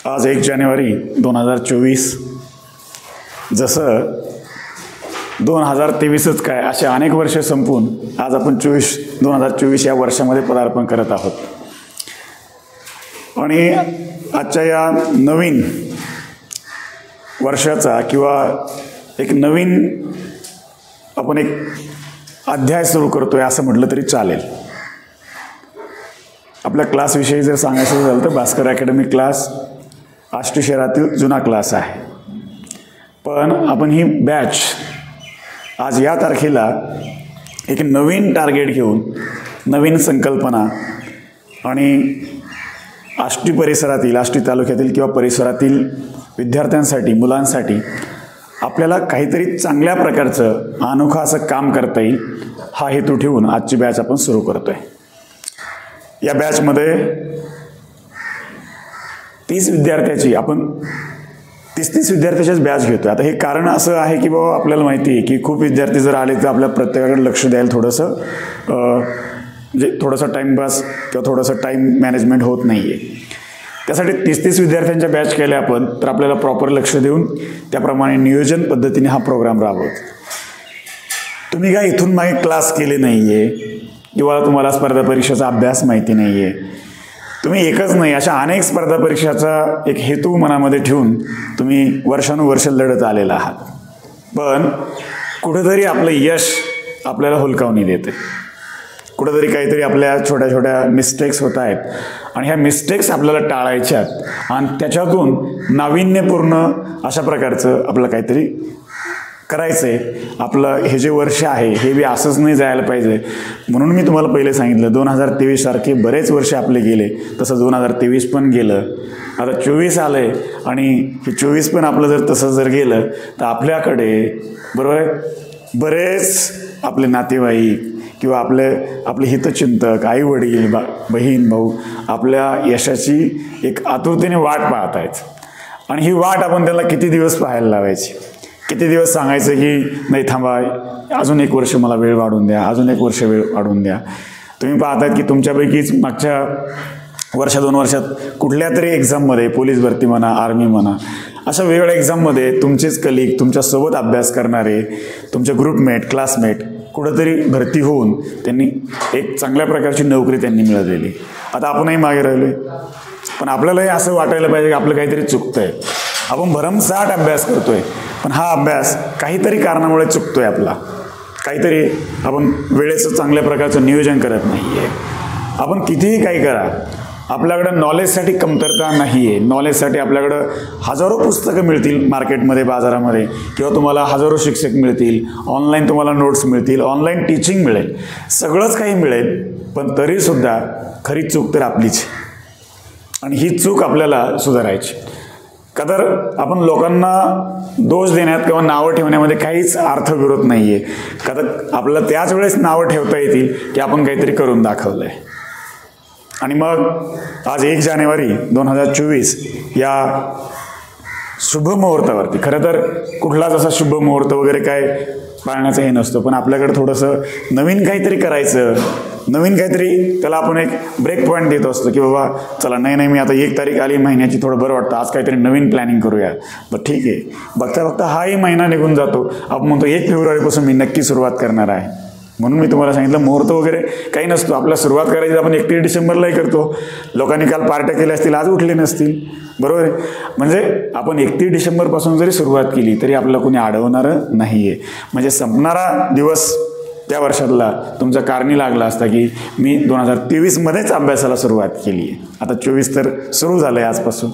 आज 1 जानेवारी 2024. जसं 2023च काय असे अनेक वर्षे संपून आज आपण 2024 या वर्षामध्ये पदार्पण करत आहोत. आणि आजच्या या नवीन वर्षाचा किंवा एक नवीन आपण एक अध्याय सुरू करतोय असं म्हटलं तरी चालेल. आपल्या क्लासविषयी जर सांगायचं झालं तर भास्कर अकॅडमी क्लास आष्टी शहरातील जुना क्लास आहे. पण आपण ही बॅच आज या तारखेला एक नवीन टार्गेट घेऊन, नवीन संकल्पना आणि आष्टी परिसरातील, आष्टी तालुक्यातील किंवा परिसरातील विद्यार्थ्यांसाठी, मुलांसाठी आपल्याला काहीतरी चांगल्या प्रकारचं अनोखं असं काम करता येईल हा हेतू ठेवून आजची बॅच आपण सुरू करतोय. या बॅचमध्ये 30 विद्यार्थ्याची आपण 30 विद्यार्थ्याच्याच बॅच घेतोय. आता हे कारण असं आहे की बाबा आपल्याला माहिती आहे की खूप विद्यार्थी जर आले तर आपल्या प्रत्येकाकडे लक्ष द्यायला थोडंसं म्हणजे थोडंसं टाईमपास किंवा थोडंसं टाईम मॅनेजमेंट होत नाही आहे. त्यासाठी 30 विद्यार्थ्यांच्या बॅच केल्या आपण तर आपल्याला प्रॉपर लक्ष देऊन त्याप्रमाणे नियोजन पद्धतीने हा प्रोग्राम राबवतो. तुम्ही काय इथून मागे क्लास केले नाही आहे किंवा तुम्हाला स्पर्धा परीक्षेचा अभ्यास माहिती नाही आहे. तुम्ही एकच नाही, अशा अनेक स्पर्धा परीक्षाचा एक हेतू मनामध्ये ठेवून तुम्ही वर्षानुवर्ष लढत आलेला आहात. पण कुठंतरी आपलं यश आपल्याला हुलकावणी देते. कुठंतरी काहीतरी आपल्या छोट्या छोट्या मिस्टेक्स होत आहेत आणि ह्या मिस्टेक्स आपल्याला टाळायच्यात आणि त्याच्यातून नाविन्यपूर्ण अशा प्रकारचं आपलं काहीतरी करायचं आहे. आपलं हे जे वर्ष आहे हे बी असंच नाही जायला पाहिजे. म्हणून मी तुम्हाला पहिले सांगितलं 2023 सारखे बरेच वर्ष आपले गेले, तसं 2023 पण गेलं. आता 24 आलं आहे आणि हे 24 पण आपलं जर तसं जर गेलं तर आपल्याकडे बरोबर आहे बरेच आपले नातेवाईक किंवा आपले हितचिंतक, आई वडील, बहीण भाऊ आपल्या यशाची एक आतुरतेने वाट पाहत आहेत. आणि ही वाट आपण त्याला किती दिवस पाहायला लावायची, किती दिवस सांगायचं की नाही थांबा अजून 1 वर्ष मला वेळ वाढून द्या, अजून 1 वर्ष वेळ वाढून द्या. तुम्ही पाहतायत की तुमच्यापैकीच मागच्या वर्षा 2 वर्षात कुठल्या तरी एक्झाममध्ये, पोलीस भरती म्हणा, आर्मी म्हणा, अशा वेगवेगळ्या एक्झाममध्ये तुमचेच कलिग, तुमच्यासोबत अभ्यास करणारे, तुमचे ग्रुपमेट, क्लासमेट कुठंतरी भरती होऊन त्यांनी एक चांगल्या प्रकारची नोकरी त्यांनी मिळवलेली. आता आपणही मागे राहिलो पण आपल्यालाही असं वाटायला पाहिजे की आपलं काहीतरी चुकतं आहे. आपण भरमसाठ अभ्यास करतोय पण हा अभ्यास काहीतरी कारणामुळे चुकतोय आपला. काहीतरी आपण वेळेचं चांगल्या प्रकारचं नियोजन करत नाही आहे. आपण कितीही काही करा, आपल्याकडं नॉलेजसाठी कमतरता नाही आहे. नॉलेजसाठी आपल्याकडं हजारो पुस्तकं मिळतील मार्केटमध्ये, बाजारामध्ये, किंवा तुम्हाला हजारो शिक्षक मिळतील, ऑनलाईन तुम्हाला नोट्स मिळतील, ऑनलाईन टीचिंग मिळेल, सगळंच काही मिळेल. पण तरीसुद्धा खरी चूक तर आपलीच आणि ही चूक आपल्याला सुधारायची. का तर आपण लोकांना दोष देण्यात किंवा नावं ठेवण्यामध्ये काहीच अर्थविरोध नाही आहे. का तर आपल्याला त्याच वेळेस नावं ठेवता येतील की आपण काहीतरी करून दाखवलं आहे. आणि मग आज 1 जानेवारी 2024 या शुभ मुहूर्तावरती, खरं तर कुठलाच असा शुभ मुहूर्त वगैरे काय पाळण्याचं हे नसतं, पण आपल्याकडे थोडंसं नवीन काहीतरी करायचं, नवीन काहीतरी त्याला आपण एक ब्रेक पॉईंट देत असतो की बाबा चला नाही मी आता 1 तारीख आली महिन्याची, थोडं बरं वाटतं, आज काहीतरी नवीन प्लॅनिंग करूया. बरं ठीक आहे, बघता बघता हाही महिना निघून जातो. आपण म्हणतो 1 फेब्रुवारीपासून मी नक्की सुरुवात करणार आहे. म्हणून मी तुम्हाला सांगितलं मुहूर्त वगैरे काही नसतो. आपल्याला सुरुवात करायची आपण 31 डिसेंबरलाही करतो. लोकांनी काल पार्ट्या केल्या असतील, आज उठले नसतील, बरोबर आहे. म्हणजे आपण 31 डिसेंबरपासून जरी सुरुवात केली तरी आपल्याला कोणी अडवणारं नाही आहे. म्हणजे संपणारा दिवस त्या वर्षातला तुमचा कारणी लागला असता की मी 2023मध्येच अभ्यासाला सुरुवात केली आहे. आता 24 तर सुरू झालं आहे आजपासून,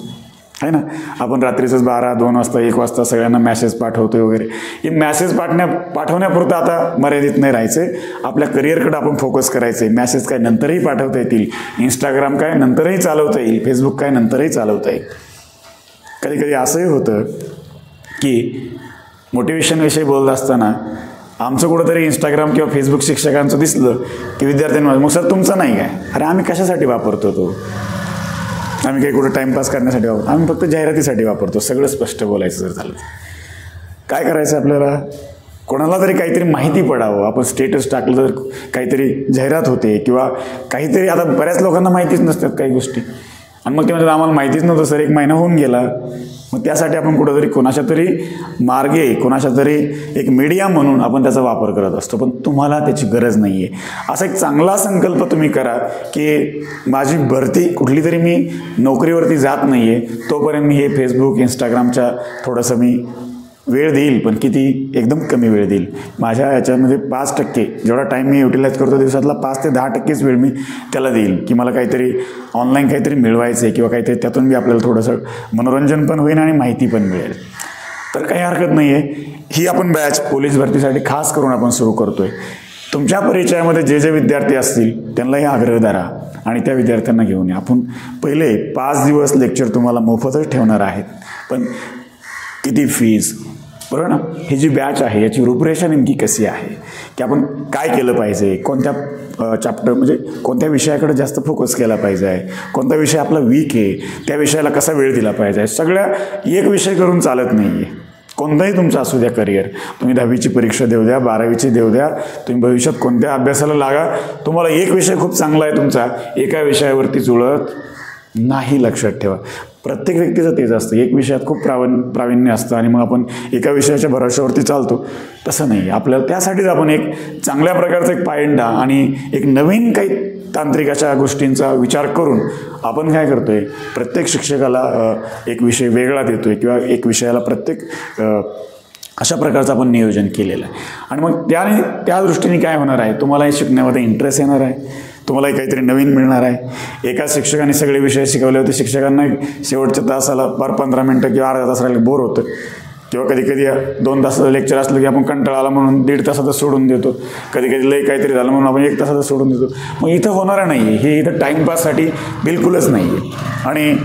आहे ना. आपण रात्रीचंच 12, 2 वाजता, 1 वाजता सगळ्यांना मॅसेज पाठवतोय वगैरे. हे मॅसेज पाठवण्यापुरतं आता मर्यादित नाही राहायचं आहे. आपल्या करिअरकडे आपण फोकस करायचं आहे. मॅसेज काय नंतरही पाठवता येतील, इंस्टाग्राम काय नंतरही चालवता येईल, फेसबुक काय नंतरही चालवता येईल. कधी कधी असंही होतं की मोटिवेशनविषयी बोलत असताना आमचं कुठंतरी इंस्टाग्राम किंवा फेसबुक शिक्षकांचं दिसलं की विद्यार्थ्यांमध्ये मग सर तुमचं नाही काय, अरे आम्ही कशासाठी वापरतो तो, आम्ही काही कुठं टाईमपास करण्यासाठी वापरतो, आम्ही फक्त जाहिरातीसाठी वापरतो. सगळं स्पष्ट बोलायचं जर झालं काय करायचं आपल्याला, कोणाला तरी काहीतरी माहिती पडावं. आपण स्टेटस टाकलं तर काहीतरी जाहिरात होते किंवा काहीतरी, आता बऱ्याच लोकांना माहितीच नसतात काही गोष्टी. आणि मग ते म्हणजे आम्हाला माहितीच नव्हतं सर, 1 महिना होऊन गेला. मग त्यासाठी आपण कुठंतरी कोणाच्या तरी मार्गे, कोणाच्या तरी एक मीडिया म्हणून आपण त्याचा वापर करत असतो, पण तुम्हाला त्याची गरज नाही आहे. असा एक चांगला संकल्प तुम्ही करा की माझी भरती कुठली तरी, मी नोकरीवरती जात नाही आहे तोपर्यंत मी हे फेसबुक, इंस्टाग्रामच्या थोडंसं मी वेळ देईल, पण किती, एकदम कमी वेळ देईल. माझ्या याच्यामध्ये 5% जेवढा टाईम मी युटिलाइज करतो दिवसातला 5 ते 10%च वेळ मी त्याला देईल की मला काहीतरी ऑनलाईन काहीतरी मिळवायचं आहे किंवा काहीतरी त्यातून बी आपल्याला थोडंसं मनोरंजन पण होईल आणि माहिती पण मिळेल. तर काही हरकत नाही आहे. ही आपण बॅच पोलीस भरतीसाठी खास करून आपण सुरू करतोय. तुमच्या परिचयामध्ये जे विद्यार्थी असतील त्यांनाही आग्रह धरा आणि त्या विद्यार्थ्यांना घेऊन या. आपण पहिले 5 दिवस लेक्चर तुम्हाला मोफतच ठेवणार आहेत, पण किती फीज, बरोबर ना. ही जी बॅच आहे याची रूपरेषा नेमकी कशी आहे, की आपण काय केलं पाहिजे, कोणत्या चॅप्टर म्हणजे कोणत्या विषयाकडे जास्त फोकस केला पाहिजे, कोणता विषय आपला वीक आहे, त्या विषयाला कसा वेळ दिला पाहिजे. सगळ्या एक विषय करून चालत नाही आहे. कोणताही तुमचं असू द्या करिअर, तुम्ही 10वीची परीक्षा देऊ द्या, 12वीची देऊ द्या, तुम्ही भविष्यात कोणत्या अभ्यासाला लागा, तुम्हाला एक विषय खूप चांगला आहे तुमचा, एका विषयावरती जुळत नाही. लक्षात ठेवा, प्रत्येक व्यक्तीचं तेच असतं, एक विषयात खूप प्रावीण्य असतं आणि मग आपण एका विषयाच्या भरोश्यावरती चालतो. तसं नाही. आपल्याला त्यासाठीच आपण एक चांगल्या प्रकारचा एक पायंडा आणि एक नवीन काही तांत्रिक अशा गोष्टींचा विचार करून आपण काय करतोय, प्रत्येक शिक्षकाला एक विषय वेगळा देतोय किंवा एक विषयाला प्रत्येक अशा प्रकारचं आपण नियोजन केलेलं आहे. आणि मग त्या दृष्टीने काय होणार आहे, तुम्हालाही शिकण्यामध्ये इंटरेस्ट येणार आहे, तुम्हालाही काहीतरी नवीन मिळणार आहे. एका शिक्षकाने सगळे विषय शिकवले होते, शिक्षकांना शेवटच्या तासाला 15 मिनटं किंवा अर्धा तास राहिले बोर होतं, किंवा कधी कधी 2 तासाचं लेक्चर असलं की आपण कंटाळा आला म्हणून 1.5 तासाचं सोडून देतो, कधी कधी लई काहीतरी झालं म्हणून आपण 1 तासाचं सोडून देतो. मग इथं होणार नाही आहे, हे इथं टाईमपाससाठी बिलकुलच नाही आहे. आणि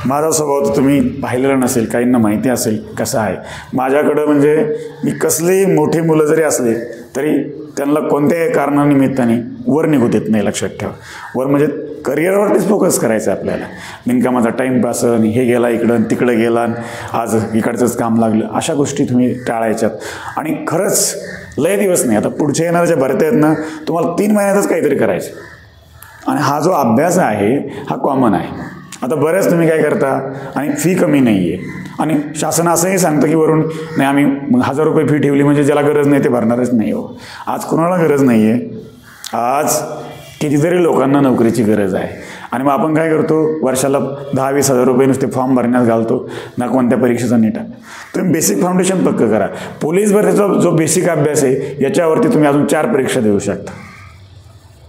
माझा स्वभाव तर तुम्ही पाहिलेला नसेल, काहींना माहिती असेल कसा आहे. माझ्याकडं म्हणजे मी कसलेही मोठे मुलं जरी असले तरी त्यांना कोणत्याही कारणानिमित्ताने वर निघू देत नाही. लक्षात ठेवा, वर म्हणजे करिअरवरतीच फोकस करायचं आहे आपल्याला. बिनकामाचा टाईमपास, हे गेला इकडं तिकडं गेला, आज इकडचंच काम लागलं, अशा गोष्टी तुम्ही टाळायच्यात. आणि खरंच लय दिवस नाही, आता पुढच्या येणाऱ्या ज्या भरत्या आहेत ना, तुम्हाला 3 महिन्यातच काहीतरी करायचं. आणि हा जो अभ्यास आहे हा कॉमन आहे. आता बऱ्याच तुम्ही काय करता, आणि फी कमी नाही आहे, आणि शासन असंही सांगतं की वरून नाही आम्ही 1000 रुपये फी ठेवली म्हणजे ज्याला गरज नाही ते भरणारच नाही. हो, आज कोणाला गरज नाही आहे, आज कितीतरी लोकांना नोकरीची गरज आहे. आणि मग आपण काय करतो, वर्षाला 10-20 हजार रुपये नुसते फॉर्म भरण्यात घालतो, ना कोणत्या परीक्षेचा नीट आहे. तुम्ही बेसिक फाउंडेशन पक्क करा. पोलीस भरतीचा जो बेसिक अभ्यास आहे याच्यावरती तुम्ही अजून 4 परीक्षा देऊ शकता.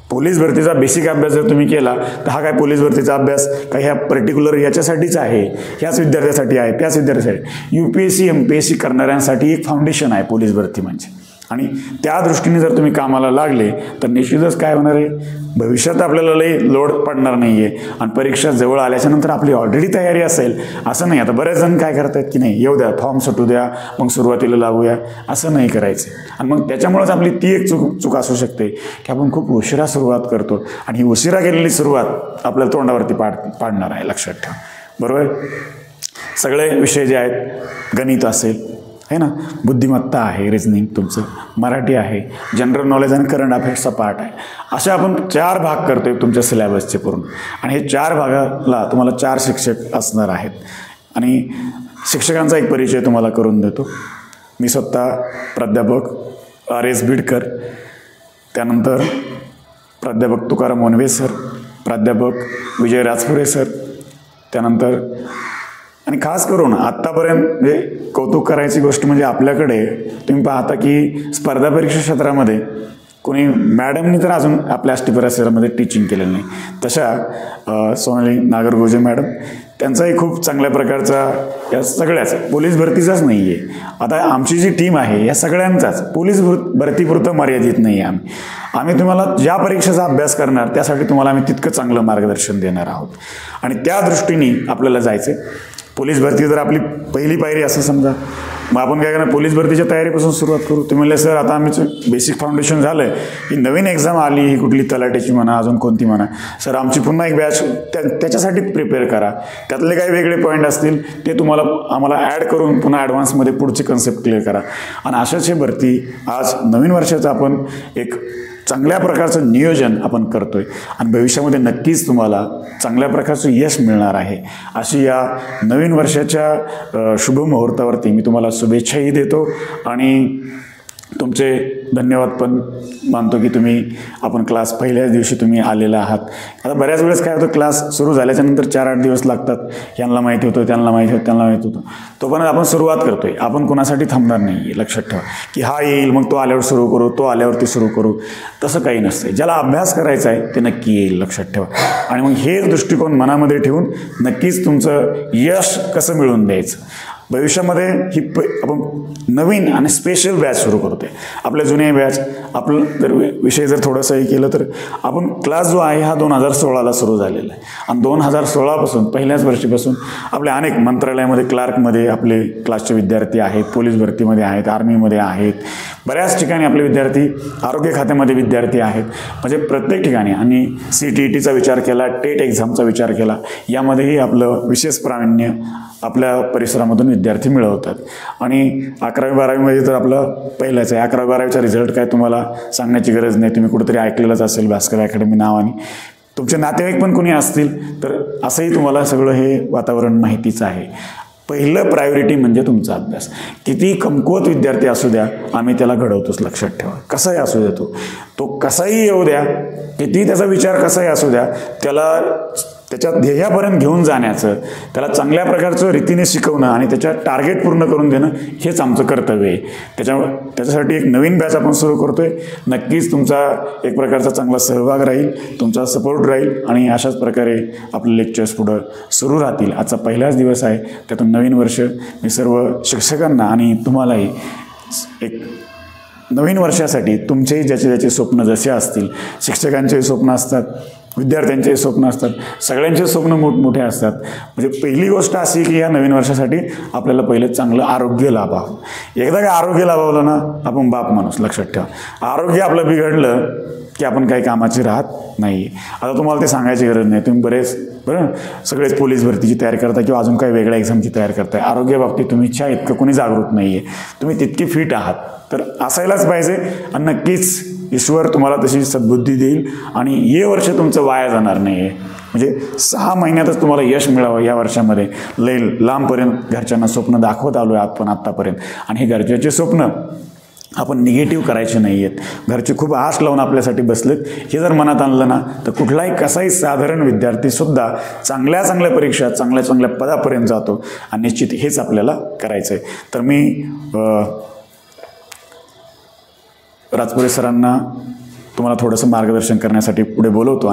पोलीस भरतीचा बेसिक अभ्यास जर तुम्ही केला तर हा काय पोलीस भरतीचा अभ्यास काही ह्या पर्टिक्युलर याच्यासाठीच आहे, ह्याच विद्यार्थ्यासाठी आहे, त्याच विद्यार्थ्यासाठी. UPSC MPSC करणाऱ्यांसाठी एक फाउंडेशन आहे पोलीस भरती म्हणजे. आणि त्या दृष्टीने जर तुम्ही कामाला लागले तर निश्चितच काय होणार आहे, भविष्यात आपल्याला लई लोड पडणार नाही आहे. आणि परीक्षा जवळ आल्याच्या नंतर आपली ऑलरेडी तयारी असेल असं नाही. आता बरेच जण काय करतात की नाही, येऊ द्या फॉर्म सुटू द्या मग सुरुवातीला लागूया, असं नाही करायचं. आणि मग त्याच्यामुळेच आपली ती एक चूक असू शकते की आपण खूप उशिरा सुरुवात करतो, आणि ही उशिरा केलेली सुरुवात आपल्याला तोंडावरती पाडणार आहे. लक्षात ठेवा, बरोबर. सगळे विषय जे आहेत, गणित असेल आहे ना, बुद्धिमत्ता आहे, रिजनिंग तुमचं, मराठी आहे, जनरल नॉलेज आणि करंट अफेअर्सचा पार्ट आहे, असे आपण 4 भाग करतोय तुमच्या सिलेबसचे पूर्ण. आणि हे 4 भागाला तुम्हाला 4 शिक्षक असणार आहेत. आणि शिक्षकांचा एक परिचय तुम्हाला करून देतो. मी स्वतः प्राध्यापक RS बिडकर, त्यानंतर प्राध्यापक तुकाराम वनवे सर, प्राध्यापक विजय राजपुरे सर, त्यानंतर आणि खास करून आत्तापर्यंत म्हणजे कौतुक करायची गोष्ट म्हणजे आपल्याकडे तुम्ही पाहता की स्पर्धा परीक्षा क्षेत्रामध्ये कोणी मॅडमनी तर अजून आपल्या आष्टी परिसरामध्ये टीचिंग केलेलं नाही. तशा सोनाली नागरगोजे मॅडम, त्यांचाही खूप चांगल्या प्रकारचा या सगळ्याच पोलीस भरतीचाच नाही आहे. आता आमची जी टीम आहे या सगळ्यांचाच पोलीस भरतीपुरतं मर्यादित नाही आहे. आम्ही तुम्हाला ज्या परीक्षेचा अभ्यास करणार त्यासाठी तुम्हाला आम्ही तितकं चांगलं मार्गदर्शन देणार आहोत. आणि त्या दृष्टीने आपल्याला जायचं. पोलीस भरती जर आपली पहिली पायरी असं समजा, मग आपण काय करणार, पोलीस भरतीच्या तयारीपासून सुरुवात करू. तुम्ही म्हणले सर आता आमचं बेसिक फाउंडेशन झालं आहे, ही नवीन एक्झाम आली, ही कुठली तलाठीची म्हणा अजून कोणती म्हणा, सर आमची पुन्हा एक बॅच त्याच्यासाठीच प्रिपेअर करा. त्यातले काही वेगळे पॉईंट असतील ते तुम्हाला आम्हाला ॲड करून पुन्हा ॲडव्हान्समध्ये पुढची कन्सेप्ट क्लिअर करा. आणि अशाच हे भरती आज नवीन वर्षाचं आपण एक चांगल्या प्रकारचं नियोजन आपण करतोय आणि भविष्यामध्ये नक्कीच तुम्हाला चांगल्या प्रकारचं यश मिळणार आहे अशी या नवीन वर्षाच्या शुभ मुहूर्तावरती मी तुम्हाला शुभेच्छाही देतो आणि तुमचे धन्यवाद पण मानतो की आपण क्लास पहिल्याच दिवशी तुम्ही आलेला आहात. आता बऱ्याच वेळेस काय होतं, क्लास सुरू झाल्याच्या नंतर 4-8 दिवस लागतात. यांना माहिती होतं, त्यांना माहिती होतं, त्यांना माहिती होतं. तोपर्यंत आपण सुरुवात करतोय. आपण कोणासाठी थांबणार नाही. लक्षात ठेवा की हा येईल मग तो आल्यावर सुरू करू, तो आल्यावरती सुरू करू, तसं काही नसतं. ज्याला अभ्यास करायचा आहे ते नक्की येईल. लक्षात ठेवा. आणि मग हेच दृष्टिकोन मनामध्ये ठेवून नक्कीच तुमचं यश कसं मिळवून द्यायचं. भविष्यामध्ये आपण नवीन आणि स्पेशल बॅच सुरू करतोय. आपल्या जुन्या बॅच आपलं जर विषय जर थोडंसं हे केलं तर आपण क्लास जो आहे हा 2016ला सुरू झालेला आहे आणि 2016पासून पहिल्याच वर्षीपासून आपल्या अनेक मंत्रालयामध्ये क्लार्कमध्ये आपले क्लासचे विद्यार्थी आहेत, पोलीस भरतीमध्ये आहेत, आर्मीमध्ये आहेत, बऱ्याच ठिकाणी आपले विद्यार्थी आरोग्य खात्यामध्ये विद्यार्थी आहेत. म्हणजे प्रत्येक ठिकाणी आणि CTETचा विचार केला, टेट एक्झामचा विचार केला, यामध्येही आपलं विशेष प्रावीण्य आपल्या परिसरामधून विद्यार्थी मिळवतात. आणि 11वी-12वीमध्ये तर आपलं पहिलंच आहे. 11वी-12वीचा रिझल्ट काय तुम्हाला सांगण्याची गरज नाही, तुम्ही कुठेतरी ऐकलेलंच असेल भास्कर अकॅडमी नावाने. तुमचे नातेवाईक पण कोणी असतील तर असंही तुम्हाला सगळं हे वातावरण माहितीच आहे. पहिलं प्रायोरिटी म्हणजे तुमचा अभ्यास. किती कमकुवत विद्यार्थी असू द्या, आम्ही त्याला घडवतोच. लक्षात ठेवा. कसाही असू द्या, तो कसाही येऊ द्या, किती त्याचा विचार कसाही असू द्या, त्याच्या ध्येयापर्यंत घेऊन जाण्याचं, त्याला चांगल्या प्रकारचं रीतीने शिकवणं आणि त्याच्या टार्गेट पूर्ण करून देणं हेच आमचं कर्तव्य आहे. त्याच्यासाठी एक नवीन बॅच आपण सुरू करतोय. नक्कीच तुमचा एक प्रकारचा चांगला सहभाग राहील, तुमचा सपोर्ट राहील आणि अशाच प्रकारे आपले लेक्चर्स पुढं सुरू राहतील. आजचा पहिलाच दिवस आहे, त्यातून नवीन वर्ष मी सर्व शिक्षकांना आणि तुम्हालाही एक नवीन वर्षासाठी तुमचेही ज्याचे स्वप्न जसे असतील, शिक्षकांचेही स्वप्न असतात, विद्यार्थ्यांचे स्वप्न असतात, सगळ्यांचे स्वप्न मोठमोठे असतात. म्हणजे पहिली गोष्ट अशी की या नवीन वर्षासाठी आपल्याला पहिले चांगलं आरोग्य लाभावं. एकदा का आरोग्य लाभावलं ना, आपण बाप माणूस. लक्षात ठेवा. आरोग्य आपलं बिघडलं की आपण काही कामाची राहत नाही. आता तुम्हाला ते सांगायची गरज नाही. तुम्ही सगळेच पोलीस भरतीची तयारी करताय किंवा अजून काही वेगळ्या एक्झामची तयारी करताय. आरोग्याबाबतीत तुम्ही इतकं कोणी जागृत नाही आहे. तुम्ही तितकी फिट आहात तर असायलाच पाहिजे आणि नक्कीच ईश्वर तुम्हाला तशी सद्बुद्धी देईल आणि हे वर्ष तुमचं वाया जाणार नाही आहे. म्हणजे 6 महिन्यातच तुम्हाला यश मिळावं या वर्षामध्ये. लय लांबपर्यंत घरच्यांना स्वप्न दाखवत आलो आहे आपण आत्तापर्यंत आणि हे घरच्याचे स्वप्न आपण निगेटिव्ह करायचे नाही आहेत. घरचे खूप आश लावून आपल्यासाठी बसलेत. हे जर मनात आणलं ना तर कुठलाही कसाही साधारण विद्यार्थीसुद्धा चांगल्या परीक्षा, चांगल्या पदापर्यंत जातो आणि निश्चित हेच आपल्याला करायचं आहे. तर मी राजपुरे सरांना तुम्हाला थोडंसं मार्गदर्शन करण्यासाठी पुढे बोलवतो.